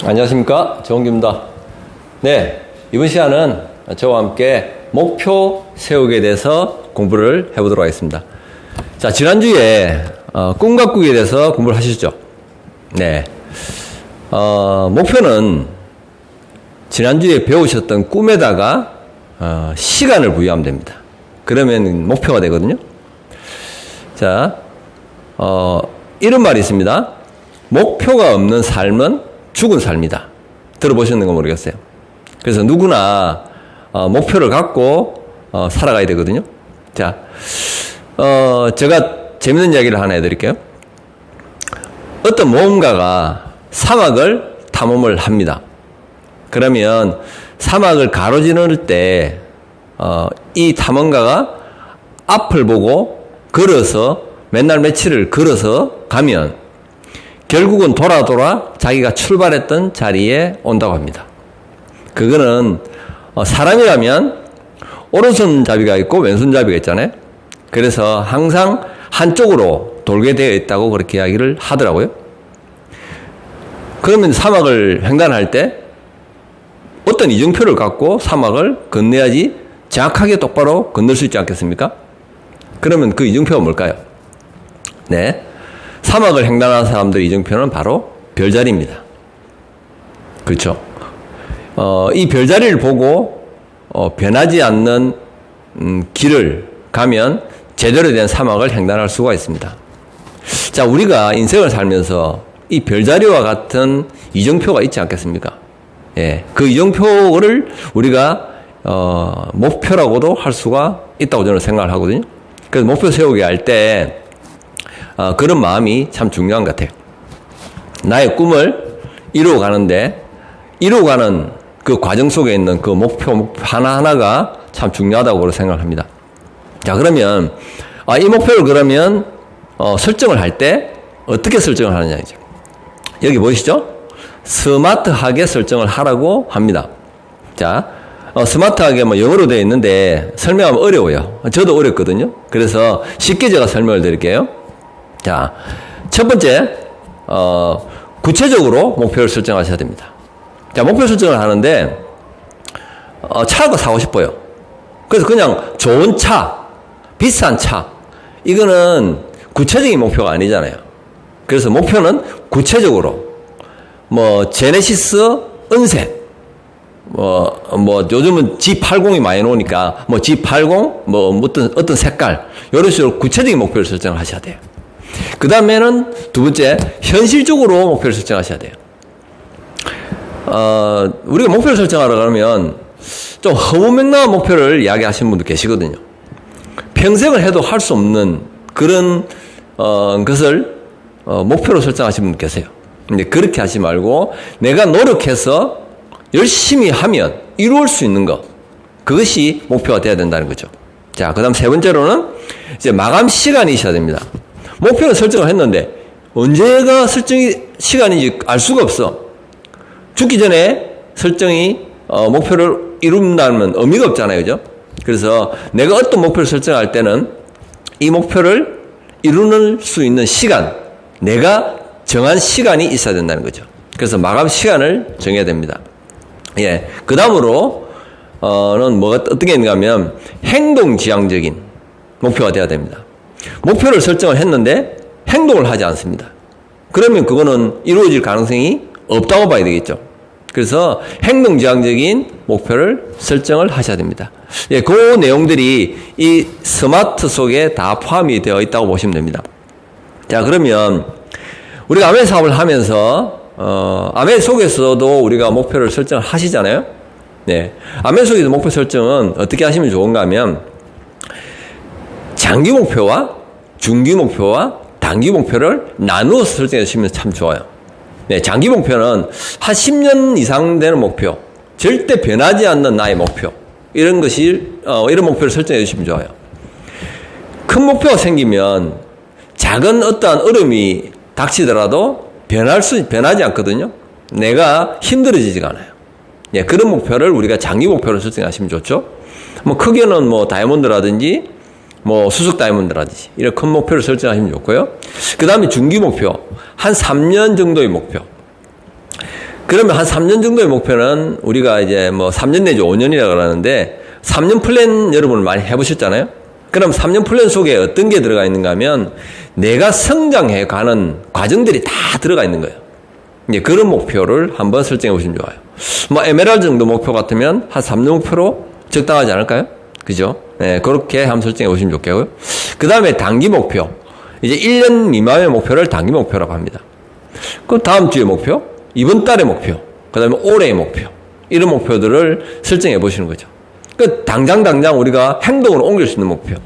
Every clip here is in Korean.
안녕하십니까, 정홍규입니다. 네, 이번 시간은 저와 함께 목표 세우기에 대해서 공부를 해보도록 하겠습니다. 자, 지난주에 꿈 가꾸기에 대해서 공부를 하셨죠? 네, 목표는 지난주에 배우셨던 꿈에다가 시간을 부여하면 됩니다. 그러면 목표가 되거든요. 자, 이런 말이 있습니다. 목표가 없는 삶은 죽은 삶이다. 들어보셨는가 모르겠어요. 그래서 누구나 목표를 갖고 살아가야 되거든요. 자, 제가 재밌는 이야기를 하나 해드릴게요. 어떤 모험가가 사막을 탐험을 합니다. 그러면 사막을 가로지를 때 이 탐험가가 앞을 보고 걸어서 맨날 며칠을 걸어서 가면 결국은 돌아 자기가 출발했던 자리에 온다고 합니다. 그거는 사람이라면 오른손잡이가 있고 왼손잡이가 있잖아요. 그래서 항상 한쪽으로 돌게 되어 있다고 그렇게 이야기를 하더라고요. 그러면 사막을 횡단할 때 어떤 이정표를 갖고 사막을 건너야지 정확하게 똑바로 건널 수 있지 않겠습니까? 그러면 그 이정표가 뭘까요? 네, 사막을 횡단하는 사람들의 이정표는 바로 별자리입니다. 그렇죠? 이 별자리를 보고 변하지 않는 길을 가면 제대로 된 사막을 횡단할 수가 있습니다. 자, 우리가 인생을 살면서 이 별자리와 같은 이정표가 있지 않겠습니까? 예, 그 이정표를 우리가 목표라고도 할 수가 있다고 저는 생각을 하거든요. 그래서 목표 세우기 할 때 그런 마음이 참 중요한 것 같아요. 나의 꿈을 이루어가는데 이루어가는 그 과정 속에 있는 그 목표 하나하나가 참 중요하다고 생각합니다. 자, 그러면 이 목표를 그러면 설정을 할 때 어떻게 설정을 하느냐죠. 여기 보이시죠? 스마트하게 설정을 하라고 합니다. 자, 스마트하게 뭐 영어로 되어 있는데 설명하면 어려워요. 저도 어렵거든요. 그래서 쉽게 제가 설명을 드릴게요. 자, 첫 번째, 구체적으로 목표를 설정하셔야 됩니다. 자, 목표 설정을 하는데, 차가 사고 싶어요. 그래서 그냥 좋은 차, 비싼 차, 이거는 구체적인 목표가 아니잖아요. 그래서 목표는 구체적으로, 제네시스 은색, 요즘은 G80이 많이 나오니까, G80, 어떤 색깔, 이런 식으로 구체적인 목표를 설정을 하셔야 돼요. 그 다음에는 두 번째, 현실적으로 목표를 설정하셔야 돼요. 우리가 목표를 설정하라 그러면 좀 허무맹랑한 목표를 이야기하시는 분도 계시거든요. 평생을 해도 할 수 없는 그런 것을 목표로 설정하시는 분 계세요. 근데 그렇게 하지 말고 내가 노력해서 열심히 하면 이루어질 수 있는 것, 그것이 목표가 돼야 된다는 거죠. 자, 그 다음 세 번째로는 이제 마감 시간이 있어야 됩니다. 목표를 설정을 했는데 언제가 시간인지 알 수가 없어. 죽기 전에 설정이 목표를 이룬다면 의미가 없잖아요. 그죠? 그래서 내가 어떤 목표를 설정할 때는 이 목표를 이루는 수 있는 시간, 내가 정한 시간이 있어야 된다는 거죠. 그래서 마감 시간을 정해야 됩니다. 예. 그 다음으로 어떻게 있는가 하면 행동지향적인 목표가 돼야 됩니다. 목표를 설정을 했는데 행동을 하지 않습니다. 그러면 그거는 이루어질 가능성이 없다고 봐야 되겠죠. 그래서 행동지향적인 목표를 설정을 하셔야 됩니다. 예, 그 내용들이 이 스마트 속에 다 포함이 되어 있다고 보시면 됩니다. 자, 그러면 우리가 아멘 사업을 하면서 아멘 속에서도 우리가 목표를 설정을 하시잖아요. 네, 아멘 속에서 목표 설정은 어떻게 하시면 좋은가 하면 장기 목표와 중기 목표와 단기 목표를 나누어서 설정해 주시면 참 좋아요. 네, 장기 목표는 한 10년 이상 되는 목표, 절대 변하지 않는 나의 목표, 이런 목표를 설정해 주시면 좋아요. 큰 목표가 생기면 작은 어떠한 어려움이 닥치더라도 변하지 않거든요. 내가 힘들어지지가 않아요. 예, 그런 목표를 우리가 장기 목표로 설정하시면 좋죠. 크게는 다이아몬드라든지 수석 다이아몬드라든지 이런 큰 목표를 설정하시면 좋고요. 그 다음에 중기 목표, 한 3년 정도의 목표. 그러면 한 3년 정도의 목표는 우리가 이제 뭐 3년 내지 5년이라고 그러는데 3년 플랜 여러분 많이 해보셨잖아요? 그럼 3년 플랜 속에 어떤 게 들어가 있는가 하면 내가 성장해 가는 과정들이 다 들어가 있는 거예요. 이제 그런 목표를 한번 설정해 보시면 좋아요. 뭐 에메랄드 정도 목표 같으면 한 3년 목표로 적당하지 않을까요? 그죠? 네, 그렇게 한번 설정해 보시면 좋겠고요. 그 다음에 단기 목표. 이제 1년 미만의 목표를 단기 목표라고 합니다. 그 다음 주의 목표, 이번 달의 목표, 그 다음에 올해의 목표. 이런 목표들을 설정해 보시는 거죠. 그 당장 우리가 행동으로 옮길 수 있는 목표.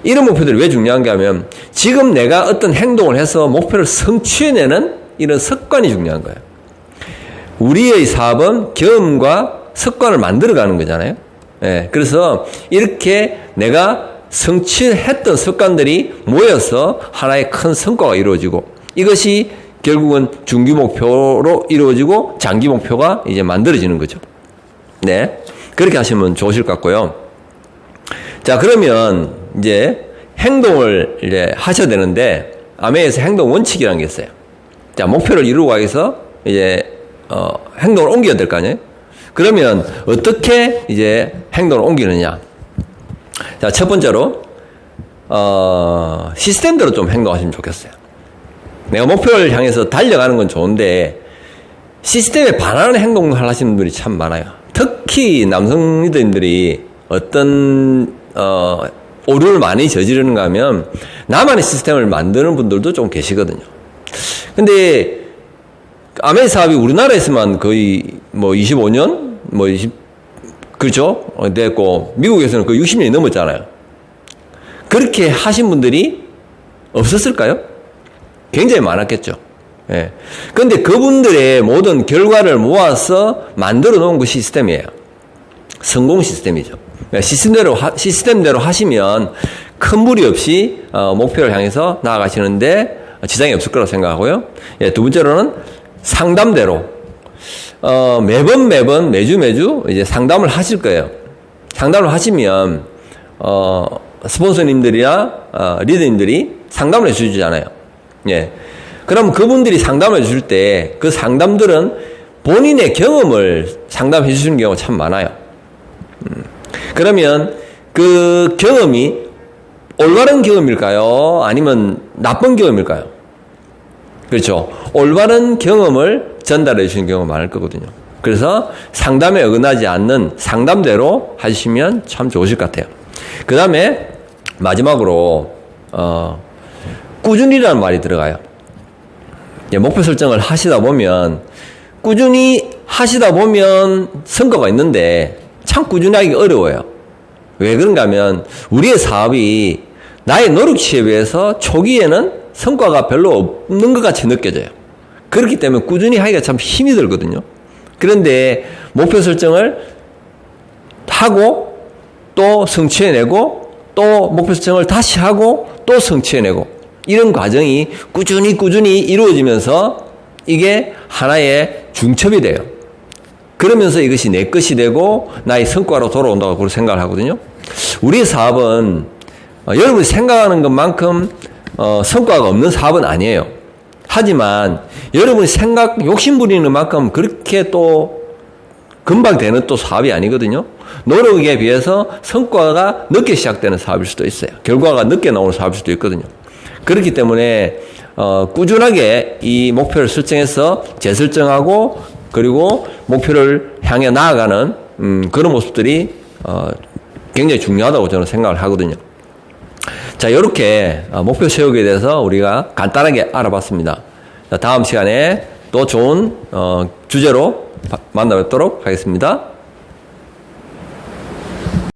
이런 목표들이 왜 중요한가 하면 지금 내가 어떤 행동을 해서 목표를 성취해내는 이런 습관이 중요한 거예요. 우리의 사업은 경험과 습관을 만들어가는 거잖아요. 예, 그래서 이렇게 내가 성취했던 습관들이 모여서 하나의 큰 성과가 이루어지고 이것이 결국은 중기 목표로 이루어지고 장기 목표가 이제 만들어지는 거죠. 네. 그렇게 하시면 좋으실 것 같고요. 자, 그러면 이제 행동을 이제 하셔야 되는데, 아메에서 행동 원칙이라는 게 있어요. 자, 목표를 이루고 가기 위해서 이제, 행동을 옮겨야 될 거 아니에요? 그러면 어떻게 이제 행동을 옮기느냐? 자, 첫 번째로, 시스템대로 좀 행동하시면 좋겠어요. 내가 목표를 향해서 달려가는 건 좋은데, 시스템에 반하는 행동을 하시는 분들이 참 많아요. 특히 남성 리더님들이 어떤 오류를 많이 저지르는가 하면 나만의 시스템을 만드는 분들도 좀 계시거든요. 근데 아메 사업이 우리나라에서만 거의 뭐 25년 뭐 20 그렇죠? 됐고 미국에서는 거의 60년이 넘었잖아요. 그렇게 하신 분들이 없었을까요? 굉장히 많았겠죠. 예. 근데 그분들의 모든 결과를 모아서 만들어 놓은 그 시스템이에요. 성공 시스템이죠. 시스템대로 하시면 큰 무리 없이 목표를 향해서 나아가시는데 지장이 없을 거라고 생각하고요. 예, 두 번째로는 상담대로 매번 매주 이제 상담을 하실 거예요. 상담을 하시면 스폰서님들이나 리더님들이 상담을 해주잖아요. 예. 그럼 그분들이 상담을 해줄 때 그 상담들은 본인의 경험을 상담해 주시는 경우가 참 많아요. 그러면 그 경험이 올바른 경험일까요? 아니면 나쁜 경험일까요? 그렇죠. 올바른 경험을 전달해 주시는 경우가 많을 거거든요. 그래서 상담에 어긋나지 않는 상담대로 하시면 참 좋으실 것 같아요. 그 다음에 마지막으로 꾸준히라는 말이 들어가요. 목표 설정을 하시다 보면 꾸준히 하시다 보면 성과가 있는데 참 꾸준히 하기 어려워요. 왜 그런가 하면 우리의 사업이 나의 노력치에 비해서 초기에는 성과가 별로 없는 것 같이 느껴져요. 그렇기 때문에 꾸준히 하기가 참 힘이 들거든요. 그런데 목표 설정을 하고 또 성취해내고 또 목표 설정을 다시 하고 또 성취해내고 이런 과정이 꾸준히 이루어지면서 이게 하나의 중첩이 돼요. 그러면서 이것이 내 것이 되고 나의 성과로 돌아온다고 그렇게 생각을 하거든요. 우리의 사업은 여러분이 생각하는 것만큼 성과가 없는 사업은 아니에요. 하지만 여러분이 욕심 부리는 만큼 그렇게 또 금방 되는 또 사업이 아니거든요. 노력에 비해서 성과가 늦게 시작되는 사업일 수도 있어요. 결과가 늦게 나오는 사업일 수도 있거든요. 그렇기 때문에 꾸준하게 이 목표를 설정해서 재설정하고 그리고 목표를 향해 나아가는 그런 모습들이 굉장히 중요하다고 저는 생각을 하거든요. 자, 이렇게 목표 세우기에 대해서 우리가 간단하게 알아봤습니다. 자, 다음 시간에 또 좋은 주제로 만나 뵙도록 하겠습니다.